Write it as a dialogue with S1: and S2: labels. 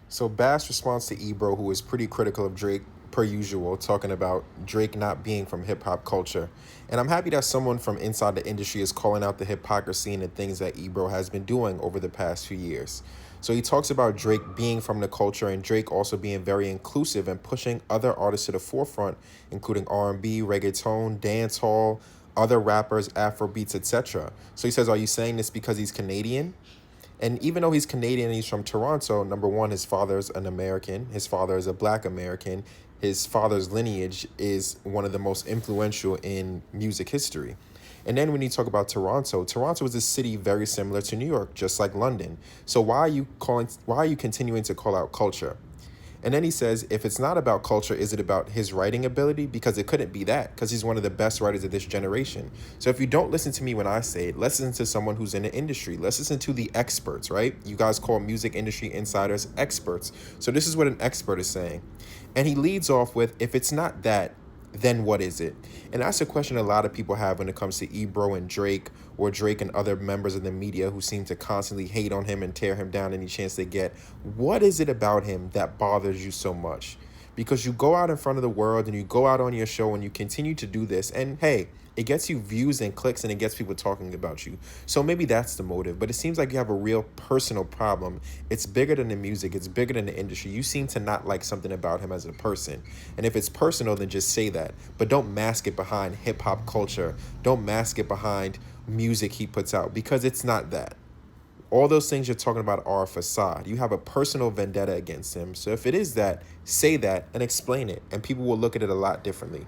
S1: So Bass responds to Ebro, who is pretty critical of Drake per usual, talking about Drake not being from hip hop culture. And I'm happy that someone from inside the industry is calling out the hypocrisy and the things that Ebro has been doing over the past few years. So he talks about Drake being from the culture and Drake also being very inclusive and pushing other artists to the forefront, including R&B, reggaeton, dancehall, other rappers, Afro beats, etc. So he says, "Are you saying this because he's Canadian?" And even though he's Canadian and he's from Toronto, number one, his father's an American. His father is a black American. His father's lineage is one of the most influential in music history. And then when you talk about Toronto, Toronto is a city very similar to New York, just like London. So why are you continuing to call out culture? And then he says, if it's not about culture, is it about his writing ability? Because it couldn't be that, because he's one of the best writers of this generation. So if you don't listen to me when I say it, listen to someone who's in the industry. Let's listen to the experts, right? You guys call music industry insiders experts. So this is what an expert is saying. And he leads off with, if it's not that, then what is it? And that's a question a lot of people have when it comes to Ebro and Drake, or Drake and other members of the media who seem to constantly hate on him and tear him down any chance they get. What is it about him that bothers you so much? Because you go out in front of the world and you go out on your show and you continue to do this, and hey, it gets you views and clicks and it gets people talking about you. So maybe that's the motive, but it seems like you have a real personal problem. It's bigger than the music, it's bigger than the industry. You seem to not like something about him as a person. And if it's personal, then just say that. But don't mask it behind hip hop culture. Don't mask it behind music he puts out, because it's not that. All those things you're talking about are a facade. You have a personal vendetta against him. So if it is that, say that and explain it, and people will look at it a lot differently.